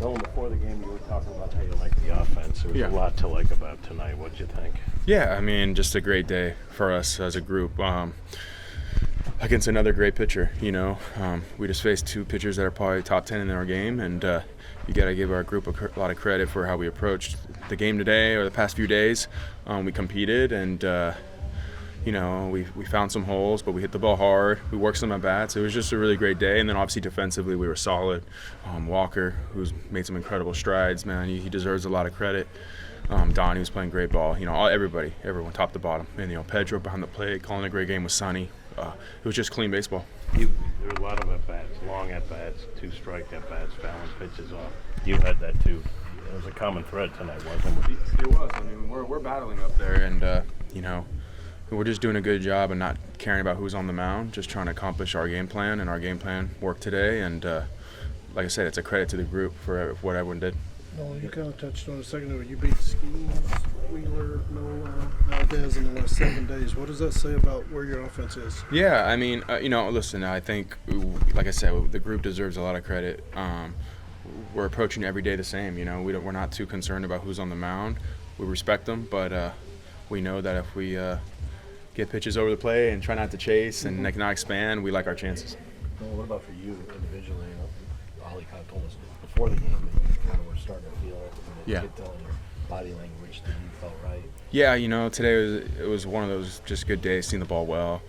Nolan, before the game, you were talking about how you like the offense. There was a lot to like about tonight. What'd you think? Yeah, I mean, just a great day for us as a group. Against another great pitcher, we just faced two pitchers that are probably top 10 in our game, and you got to give our group a lot of credit for how we approached the game today or the past few days. We competed, and we found some holes, but we hit the ball hard. We worked some at bats. It was just a really great day, and then obviously defensively we were solid. Walker, who's made some incredible strides, man, he deserves a lot of credit. Don, he was playing great ball. Everyone, top to bottom. And Pedro behind the plate, calling a great game with Sonny. It was just clean baseball. There were a lot of at-bats, long at-bats, 2 strike at-bats, fouling pitches off. You had that too. It was a common thread tonight, wasn't it? It was. I mean, we're battling up there, and we're just doing a good job and not caring about who's on the mound, just trying to accomplish our game plan, and our game plan worked today. And like I said, it's a credit to the group for what everyone did. Well, you kind of touched on a second ago. You beat Skeens, Wheeler, Nolan, Valdez in the last 7 days. What does that say about where your offense is? Yeah, I mean, listen, I think, like I said, the group deserves a lot of credit. We're approaching every day the same. We're not too concerned about who's on the mound. We respect them, but we know that if we get pitches over the plate and try not to chase and not expand, we like our chances. Well, what about for you individually? Ollie kind of told us before the game that you kind of were starting to feel it. Yeah. You could tell in your body language that you felt right. Yeah, today it was one of those just good days, seeing the ball well.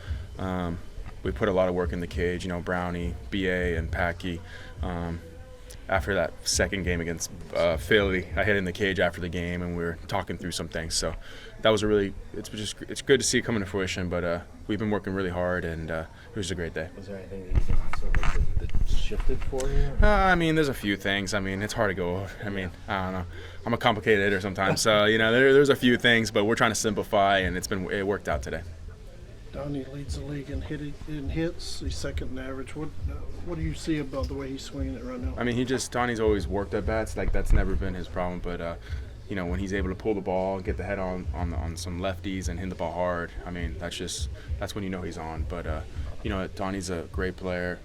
We put a lot of work in the cage, Brownie, BA, and Packy. After that second game against Philly, I hit in the cage after the game, and we were talking through some things. So that was it's good to see it coming to fruition, but we've been working really hard, and it was a great day. Was there anything that you think that shifted for you? I mean, there's a few things. I mean, it's hard to go. I don't know. I'm a complicated hitter sometimes, so there's a few things, but we're trying to simplify, and it worked out today. Donnie leads the league in hits. He's second in average. What do you see about the way he's swinging it right now? I mean, Donnie's always worked at bats. Like, that's never been his problem. But when he's able to pull the ball, get the head on some lefties and hit the ball hard, I mean, that's when he's on. But Donnie's a great player.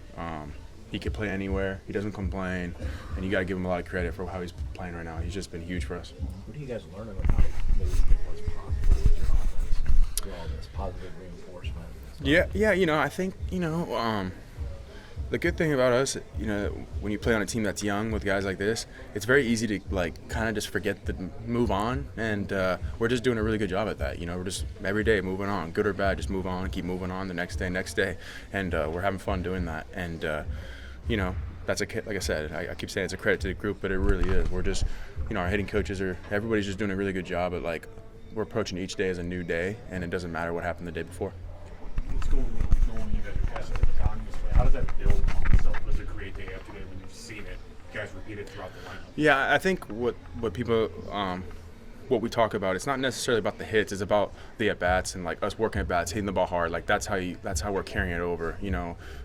He could play anywhere. He doesn't complain, and you got to give him a lot of credit for how he's playing right now. He's just been huge for us. What are you guys learning about maybe what's possible with your offense? Through all this positive reinforcement. Yeah. I think the good thing about us, when you play on a team that's young with guys like this, it's very easy to kind of just forget to move on, and we're just doing a really good job at that. We're just every day moving on, good or bad, just move on, keep moving on the next day, and we're having fun doing that. And that's like I said, I keep saying it's a credit to the group, but it really is. We're just, our hitting coaches everybody's just doing a really good job at we're approaching each day as a new day, and it doesn't matter what happened the day before. What's going on? You guys are passing to the baton this way. How does that build itself? Does it create day after day when you've seen it? You guys repeat it throughout the lineup. Yeah, I think what people what we talk about, it's not necessarily about the hits. It's about the at bats and us working at bats, hitting the ball hard. That's how we're carrying it over.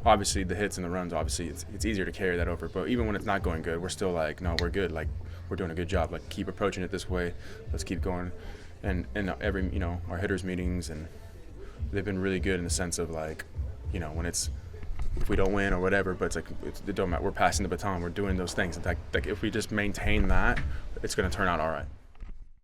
Obviously the hits and the runs. Obviously it's easier to carry that over. But even when it's not going good, we're still no, we're good. We're doing a good job. Keep approaching it this way. Let's keep going. And every our hitters meetings, and they've been really good in the sense of when it's, if we don't win or whatever, but it don't matter. We're passing the baton. We're doing those things. If we just maintain that, it's going to turn out all right.